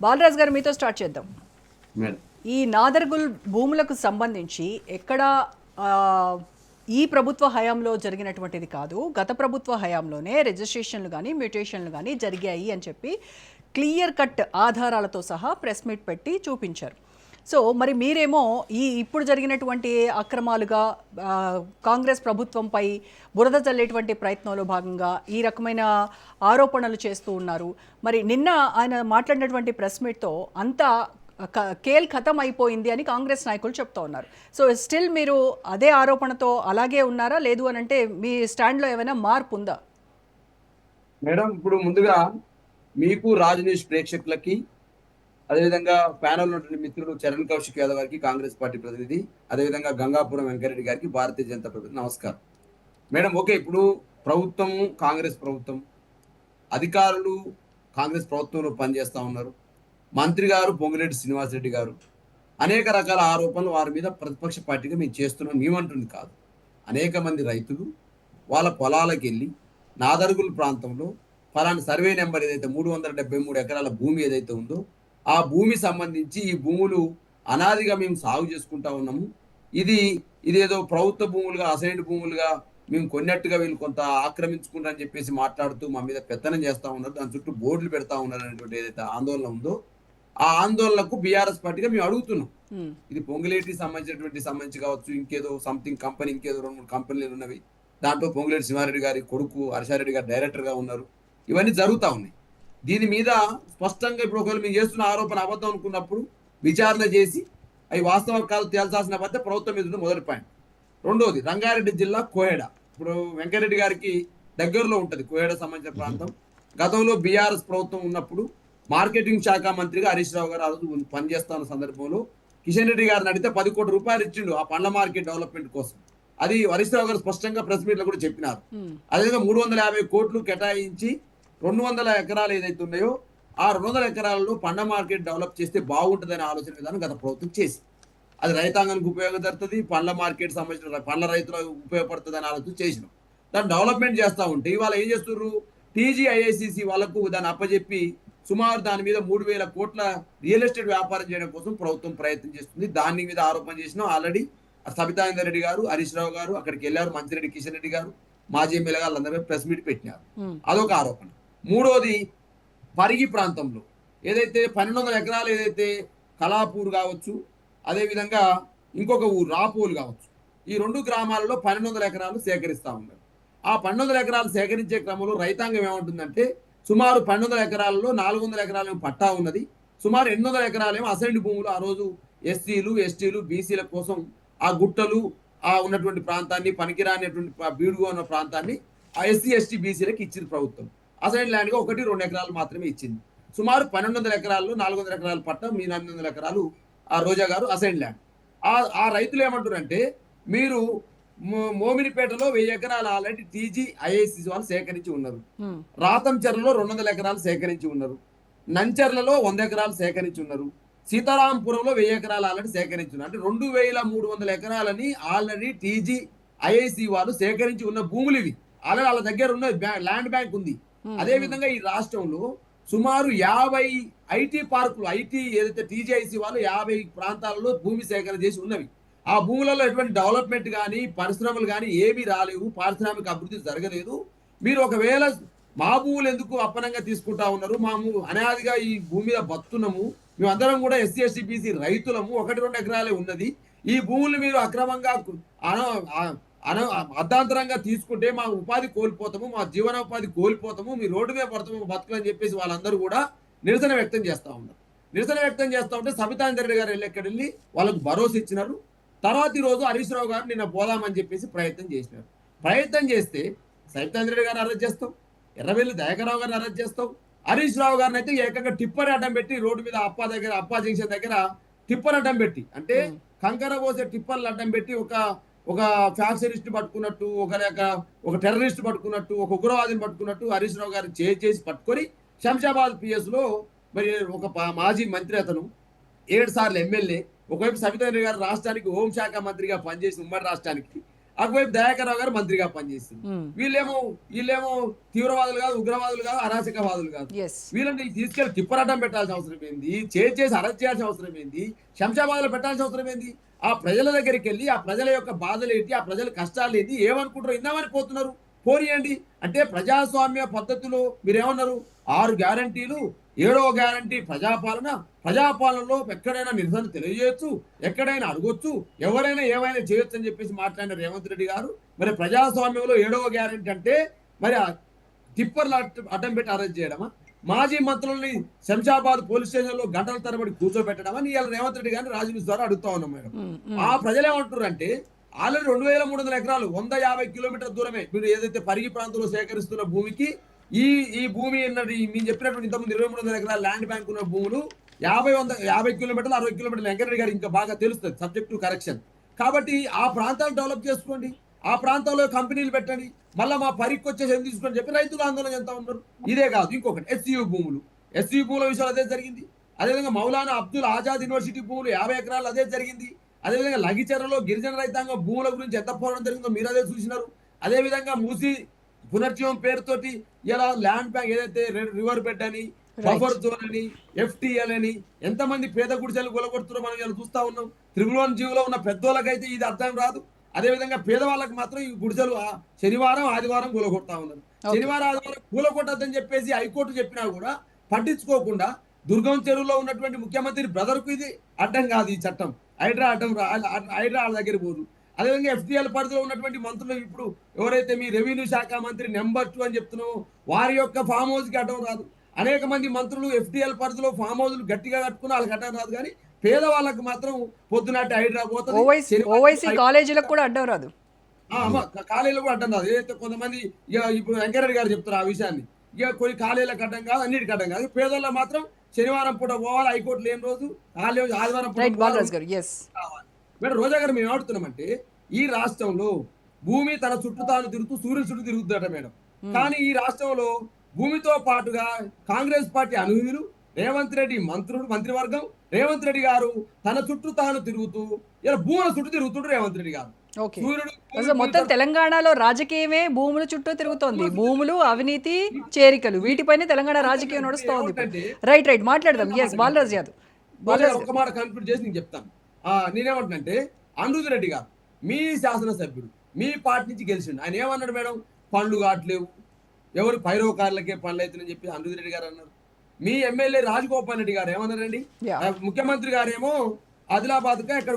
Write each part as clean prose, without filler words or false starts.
బాలరాజ్ గారు మీతో స్టార్ట్ చేద్దాం. మేడం ఈ నాదర్గుల్ భూములకు సంబంధించి ఎక్కడ ఆ, ఈ ప్రభుత్వ హయాంలో జరిగినటువంటిది కాదు, గత ప్రభుత్వ హయాంలోనే రిజిస్ట్రేషన్లు కానీ మ్యూటేషన్లు కానీ జరిగాయి అని చెప్పి క్లియర్ కట్ ఆధారాలతో సహా ప్రెస్ మీట్ పెట్టి చూపించారు. సో మరి మీరేమో ఇప్పుడు జరిగినటువంటి అక్రమాలుగా కాంగ్రెస్ ప్రభుత్వంపై బురద చల్లేటువంటి ప్రయత్నంలో భాగంగా ఈ రకమైన ఆరోపణలు చేస్తూ ఉన్నారు. మరి నిన్న ఆయన మాట్లాడినటువంటి ప్రెస్ మీట్తో అంతా కేల్ ఖతం అయిపోయింది అని కాంగ్రెస్ నాయకులు చెప్తా ఉన్నారు. సో స్టిల్ మీరు అదే ఆరోపణతో అలాగే ఉన్నారా, లేదు అని అంటే మీ స్టాండ్లో ఏమైనా మార్పు ఉందా? మేడం ఇప్పుడు ముందుగా మీకు రాజనీష్ ప్రేక్షకులకి అదేవిధంగా ప్యానల్ ఉన్నటువంటి మిత్రుడు చరణ్ కౌశిక్ యాదవ్ గారికి కాంగ్రెస్ పార్టీ ప్రతినిధి, అదేవిధంగా గంగాపురం వెంకరెడ్డి గారికి భారతీయ జనతా ప్రతినిధి నమస్కారం. మేడం ఓకే, ఇప్పుడు ప్రభుత్వం కాంగ్రెస్ ప్రభుత్వం, అధికారులు కాంగ్రెస్ ప్రభుత్వంలో పనిచేస్తూ ఉన్నారు. మంత్రి గారు పొంగులేటి శ్రీనివాసరెడ్డి గారు అనేక రకాల ఆరోపణలు వారి మీద ప్రతిపక్ష పార్టీగా మేము చేస్తున్నాం. మేమంటుంది కాదు, అనేక మంది రైతులు వాళ్ళ పొలాలకు వెళ్ళి నాదర్గుల్ ప్రాంతంలో ఫలాని సర్వే నెంబర్ ఏదైతే 373 ఎకరాల భూమి ఏదైతే ఉందో ఆ భూమి సంబంధించి ఈ భూములు అనాదిగా మేము సాగు చేసుకుంటా ఉన్నాము, ఇదేదో ప్రభుత్వ భూములుగా అసైన్డ్ భూములుగా మేము కొన్నట్టుగా వీళ్ళు కొంత ఆక్రమించుకుంటారని చెప్పేసి మాట్లాడుతూ మా మీద పెత్తనం చేస్తూ ఉన్నారు, దాని చుట్టూ బోర్డులు పెడతా ఉన్నారు అనేటువంటి ఏదైతే ఆందోళన ఉందో ఆ ఆందోళనకు బీఆర్ఎస్ పార్టీగా మేము అడుగుతున్నాం. ఇది పొంగులేటి సంబంధించి కావచ్చు, ఇంకేదో సంథింగ్ కంపెనీ, ఇంకేదో 2-3 కంపెనీలు ఉన్నవి, దాంట్లో పొంగులేటి సింహారెడ్డి గారి కొడుకు హర్షారెడ్డి గారు డైరెక్టర్గా ఉన్నారు. ఇవన్నీ జరుగుతూ ఉన్నాయి. దీని మీద స్పష్టంగా ఇప్పుడు ఒకవేళ మేము చేస్తున్న ఆరోపణ అబద్ధం అనుకున్నప్పుడు విచారణ చేసి అవి వాస్తవ కాదు తేల్చాల్సిన బాధ్యత ప్రభుత్వం మీద మొదటి పాయింట్. రెండోది రంగారెడ్డి జిల్లా కోహెడ, ఇప్పుడు వెంకరెడ్డి గారికి దగ్గరలో ఉంటుంది కోహెడ సంబంధించిన ప్రాంతం. గతంలో బీఆర్ఎస్ ప్రభుత్వం ఉన్నప్పుడు మార్కెటింగ్ శాఖ మంత్రిగా హరీష్ రావు గారు ఆ రోజు పనిచేస్తున్న సందర్భంలో కిషన్ రెడ్డి గారిని అడిగితే 10 కోట్ల రూపాయలు ఇచ్చిండు ఆ పండ్ల మార్కెట్ డెవలప్మెంట్ కోసం. అది హరీష్ రావు గారు స్పష్టంగా ప్రెస్ మీట్ లో కూడా చెప్పినారు. అదేవిధంగా 350 కోట్లు కేటాయించి 200 ఎకరాలు ఏదైతే ఉన్నాయో ఆ 200 ఎకరాలలో పండ్ల మార్కెట్ డెవలప్ చేస్తే బాగుంటుందనే ఆలోచన విధానం గత ప్రభుత్వం చేసి, అది రైతాంగానికి ఉపయోగపడుతుంది, పండ్ల మార్కెట్ సంబంధించిన పండ్ల రైతులకు ఉపయోగపడుతుంది అని ఆలోచన చేసినాం. దాన్ని డెవలప్మెంట్ చేస్తూ ఉంటే ఇవాళ ఏం చేస్తున్నారు, టీజీఐఐసిసి వాళ్ళకు దాన్ని అప్పచెప్పి సుమారు దాని మీద 3000 కోట్ల రియల్ ఎస్టేట్ వ్యాపారం చేయడం కోసం ప్రభుత్వం ప్రయత్నం చేస్తుంది. దాని మీద ఆరోపణ చేసినాం. ఆల్రెడీ సబితాందర్ రెడ్డి గారు, హరీష్ రావు గారు అక్కడికి వెళ్ళారు, మంచిరెడ్డి కిషన్ రెడ్డి గారు, మాజీ ఎమ్మెల్యే గారు అందరూ ప్రెస్ మీట్ పెట్టినారు. అదొక ఆరోపణ. మూడోది పరిగి ప్రాంతంలో ఏదైతే 1200 ఎకరాలు ఏదైతే కలాపూర్ కావచ్చు, అదేవిధంగా ఇంకొక ఊరు రాపోలు కావచ్చు, ఈ 2 గ్రామాలలో 1200 ఎకరాలు సేకరిస్తూ ఉన్నారు. ఆ 1200 ఎకరాలు సేకరించే క్రమంలో రైతాంగం ఏమంటుందంటే సుమారు 1200 ఎకరాలలో 400 ఎకరాలు పట్టా ఉన్నది, సుమారు 800 ఎకరాలేమో అసైన్డ్ భూములు ఆ రోజు ఎస్సీలు ఎస్టీలు బీసీల కోసం ఆ గుట్టలు ఆ ఉన్నటువంటి ప్రాంతాన్ని పనికిరానటువంటి బీడుగా ఉన్న ప్రాంతాన్ని ఆ ఎస్సీ ఎస్టీ బీసీలకు ఇచ్చింది ప్రభుత్వం. అసైన్డ్ ల్యాండ్గా 1-2 ఎకరాలు మాత్రమే ఇచ్చింది. సుమారు 1200 ఎకరాల్లో 400 ఎకరాలు పట్ట, మీ 400 ఎకరాలు ఆ రోజా గారు అసైన్డ్ ల్యాండ్. ఆ రైతులు ఏమంటారంటే మీరు మోమినిపేటలో 1000 ఎకరాలు ఆల్రెడీ టీజీఐఐసి వాళ్ళు సేకరించి ఉన్నారు, రాతంచెర్లలో 200 ఎకరాలు సేకరించి ఉన్నారు, నంచెర్లలో 100 ఎకరాలు సేకరించి ఉన్నారు, సీతారాంపురంలో 1000 ఎకరాలు ఆల్రెడీ సేకరించి ఉన్నారు. అంటే 2300 ఎకరాలని ఆల్రెడీ టీజీఐఐసి వాళ్ళు సేకరించి ఉన్న భూములు ఇవి. ఆల్రెడీ వాళ్ళ దగ్గర ఉన్న ల్యాండ్ బ్యాంక్ ఉంది. అదే విధంగా ఈ రాష్ట్రంలో సుమారు 50 ఐటీ పార్కులు, ఐటీ ఏదైతే టీజీఐసి వాళ్ళు 50 ప్రాంతాలలో భూమి సేకరణ చేసి ఉన్నవి. ఆ భూములలో ఎటువంటి డెవలప్మెంట్ కానీ పరిశ్రమలు కానీ ఏమీ రాలేవు, పారిశ్రామిక అభివృద్ధి జరగలేదు. మీరు ఒకవేళ మా భూములు ఎందుకు అప్పనంగా తీసుకుంటా ఉన్నారు, మేము అనాదిగా ఈ భూమి మీద బతున్నాము, మేమందరం కూడా ఎస్సీ ఎస్టీ బీసీ రైతులము, 1-2 ఎకరాలే ఉన్నది, ఈ భూములు మీరు అక్రమంగా అర్ధాంతరంగా తీసుకుంటే మా ఉపాధి కోల్పోతాము, మా జీవనోపాధి కోల్పోతాము, మీ రోడ్డు మీద పడతాము బతుకులని చెప్పేసి వాళ్ళందరూ కూడా నిరసన వ్యక్తం చేస్తూ ఉన్నారు. నిరసన వ్యక్తం చేస్తూ ఉంటే సబితాందర్ రెడ్డి గారు వెళ్ళి వాళ్ళకు భరోసా ఇచ్చినారు. తర్వాత ఈ రోజు హరీష్ రావు గారు నిన్న పోదామని చెప్పేసి ప్రయత్నం చేసినారు. ప్రయత్నం చేస్తే సబితాందర్ రెడ్డి గారిని అరెస్ట్ చేస్తాం, ఎర్రవెల్లి దయాకర్ రావు గారిని అరెస్ట్ చేస్తాం, హరీష్ రావు గారిని అయితే ఏకంగా టిప్పర్ అడ్డం పెట్టి రోడ్డు మీద అప్పా జంక్షన్ దగ్గర టిప్పర్ అడ్డం పెట్టి, అంటే కంకర పోసే టిప్పర్లు అడ్డం పెట్టి ఒక ఫ్యాక్షనిస్ట్ పట్టుకున్నట్టు, ఒక టెర్రరిస్ట్ పట్టుకున్నట్టు, ఒక ఉగ్రవాదిని పట్టుకున్నట్టు హరీష్ రావు గారిని చేసి పట్టుకొని శంషాబాద్ పిఎస్ లో మరి ఒక మాజీ మంత్రి, అతను 7 సార్లు ఎమ్మెల్యే, ఒకవైపు సబితారెడ్డి గారు రాష్ట్రానికి హోంశాఖ మంత్రిగా పనిచేసి ఉమ్మడి రాష్ట్రానికి, ఒకవైపు దయాకర్ రావు గారు మంత్రిగా పనిచేస్తుంది. వీళ్ళేమో తీవ్రవాదులు కాదు, ఉగ్రవాదులు కాదు, అరాచకవాదులు కాదు. ఎస్. వీళ్ళని తీసుకెళ్లి తిప్పరాటం పెట్టాల్సిన అవసరం ఏంది? చేసి అరెస్ట్ చేయాల్సిన అవసరం ఏంది? శంషాబాద్ లో పెట్టాల్సిన అవసరం ఏంది? ఆ ప్రజల దగ్గరికి వెళ్ళి ఆ ప్రజల యొక్క బాధలు ఏంటి, ఆ ప్రజల కష్టాలు ఏంటి, ఏమనుకుంటారో ఇందామని పోతున్నారు. పోనీయండి. అంటే ప్రజాస్వామ్య పద్ధతిలో మీరేమన్నారు? 6 గ్యారంటీలు, 7వ గ్యారంటీ ప్రజాపాలన. ప్రజాపాలనలో ఎక్కడైనా నిరసన తెలియజేయొచ్చు, ఎక్కడైనా అడగొచ్చు, ఎవరైనా ఏమైనా చేయొచ్చు అని చెప్పేసి మాట్లాడిన రేవంత్ రెడ్డి గారు మరి ప్రజాస్వామ్యంలో 7వ గ్యారంటీ అంటే మరి టిప్పర్లు అడ్డం పెట్టి అరెస్ట్ చేయడమా? మాజీ మంత్రుల్ని శంషాబాద్ పోలీస్ స్టేషన్ లో గంటల తరబడి కూర్చోబెట్టడమా? నీ రేవంత్ రెడ్డి గారిని రాజనీతి ద్వారా అడుగుతా ఉన్నాం మేడం. ఆ ప్రజలు ఏమంటారు అంటే ఆల్రెడీ 2300 ఎకరాలు 150 కిలోమీటర్ల దూరమే మీరు ఏదైతే పరిగి ప్రాంతంలో సేకరిస్తున్న భూమికి ఈ భూమి అన్నది నేను చెప్పినటువంటి ఇంతకుముందు 2300 ఎకరాల ల్యాండ్ బ్యాంక్ ఉన్న భూములు 50 కిలోమీటర్లు 60 కిలోమీటర్లు వెంకటరెడ్డి గారు ఇంకా బాగా తెలుస్తుంది సబ్జెక్ట్ టు కరెక్షన్. కాబట్టి ఆ ప్రాంతాలు డెవలప్ చేసుకోండి, ఆ ప్రాంతాల్లో కంపెనీలు పెట్టండి, మళ్ళీ మా పరిక్కి వచ్చేసి ఎందుకు తీసుకొని చెప్పి రైతులు ఆందోళన చెందుతా ఉన్నారు. ఇదే కాదు ఇంకొకటి ఎస్సీయూ భూముల విషయంలో అదే జరిగింది. అదేవిధంగా మౌలానా అబ్దుల్ ఆజాద్ యూనివర్సిటీ భూములు 50 ఎకరాలు అదే జరిగింది. అదేవిధంగా లగిచెరలో గిరిజన రైతాంగం భూముల గురించి ఎంత పోరాటం జరిగిందో మీరు అదే చూసినారు. అదేవిధంగా మూసి పునర్జీవం పేరుతోటి ఇలా ల్యాండ్ బ్యాంక్ ఏదైతే రివర్ బెడ్ అని, బఫర్ జోన్ అని, ఎఫ్టీఎల్ అని ఎంతమంది పేద గుడిసెలు కొలగొడుతున్నారో మనం ఇలా చూస్తా ఉన్నాం. త్రిభువన్ జీవులో ఉన్న పెద్దోళ్ళకైతే ఇది అర్థం రాదు. అదేవిధంగా పేదవాళ్ళకి మాత్రం ఈ గుడిసెలు శనివారం ఆదివారం కూలగొడతా ఉన్నారు. శనివారం ఆదివారం కూలగొట్టద్దని చెప్పేసి హైకోర్టు చెప్పినా కూడా పట్టించుకోకుండా దుర్గం చెరువులో ఉన్నటువంటి ముఖ్యమంత్రి బ్రదర్ కు ఇది అడ్డం కాదు. ఈ చట్టం హైడ్రా వాళ్ళ దగ్గర పోదు. అదేవిధంగా ఎఫ్టీఎల్ పరిధిలో ఉన్నటువంటి మంత్రులు ఇప్పుడు ఎవరైతే మీ రెవెన్యూ శాఖ మంత్రి నెంబర్ 2 అని చెప్తున్నామో వారి యొక్క ఫామ్ హౌస్ కి అడ్డం రాదు. అనేక మంది మంత్రులు ఎఫ్టీఎల్ పరిధిలో ఫామ్ హౌస్లు గట్టిగా కట్టుకుని వాళ్ళకి అడ్డం రాదు. కానీ పేదవాళ్ళకి మాత్రం పొద్దునాటి హైడ్రా పోతుంది. ఓవైసీ కాలేజీలకు కూడా అడ్డం రాదు. కాలేజీలకు అడ్డం రాదు. ఏదైతే కొంతమంది ఇప్పుడు వెంకరెడ్డి గారు చెప్తారు ఆ విషయాన్ని. ఇక కొన్ని కాలేజీలకు అడ్డం కాదు, అన్నిటికి అడ్డం కాదు. పేదోళ్ళ మాత్రం శనివారం పూట పోవాలి, హైకోర్టు లేని రోజు ఆదివారం మేడం. రోజా గారు మేము ఆడుతున్నామంటే ఈ రాష్ట్రంలో భూమి తన చుట్టూ తాను తిరుగుతూ సూర్యుని చుట్టూ తిరుగుతుందట మేడం. కానీ ఈ రాష్ట్రంలో భూమితో పాటుగా కాంగ్రెస్ పార్టీ అనుభవులు, రేవంత్ రెడ్డి మంత్రివర్గం, రేవంత్ రెడ్డి గారు తన చుట్టూ తాను తిరుగుతూ ఇలా భూముల చుట్టూ తిరుగుతుంటారు రేవంత్ రెడ్డి గారు. మొత్తం తెలంగాణలో రాజకీయమే భూముల చుట్టూ తిరుగుతోంది. భూములు, అవినీతి, చేరికలు వీటిపైనే తెలంగాణ రాజకీయం నడుస్తోంది. రైట్ మాట్లాడదాం. ఎస్ బాలరాజ్ యాదవ్ ఒక మాట కన్క్లూడ్ చేసి నేను చెప్తాను. నేనేమంటున్నంటే అనిరుద్ రెడ్డి గారు మీ శాసనసభ్యుడు మీ పార్టీ నుంచి గెలిచిండు. ఆయన ఏమన్నాడు మేడం? పనులు కావట్లేవు, ఎవరు పైరోకారులకే పనులు అవుతుందని చెప్పి అనిరుద్ రెడ్డి గారు అన్నారు. మీ ఎమ్మెల్యే రాజగోపాల్ రెడ్డి గారు ఏమన్నారండి? ముఖ్యమంత్రి గారేమో ఆదిలాబాద్ గా ఇక్కడ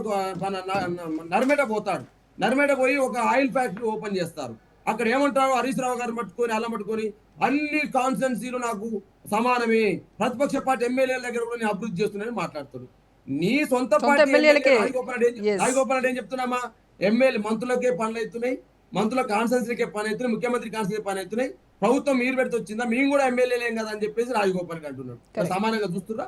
నర్మేట పోతాడు. నర్మేట పోయి ఒక ఆయిల్ ఫ్యాక్టరీ ఓపెన్ చేస్తారు. అక్కడ ఏమంటారు? హరీష్ రావు గారు పట్టుకొని అలా పట్టుకొని అన్ని కాన్స్టిట్యున్సీలు నాకు సమానమే, ప్రతిపక్ష పార్టీ ఎమ్మెల్యేల దగ్గర కూడా నేను అభివృద్ధి చేస్తున్నానని మాట్లాడుతాడు. నీ సొంత పార్టీ రాజగోపాల్ రెడ్డి ఏం చెప్తున్నామా? ఎమ్మెల్యే మంత్రులకే పనులు అవుతున్నాయి, మంత్రుల కాన్స్టిట్యున్సీలకే పని అవుతున్నాయి, ముఖ్యమంత్రి కాన్స్టిట్యున్సీ పని అవుతున్నాయి, ప్రభుత్వం మీరు పెడితే వచ్చిందా, మేము కూడా ఎమ్మెల్యేలేం కదా అని చెప్పేసి రాజగోపాల్ రెడ్డి అంటున్నాడు. సమానంగా చూస్తున్నా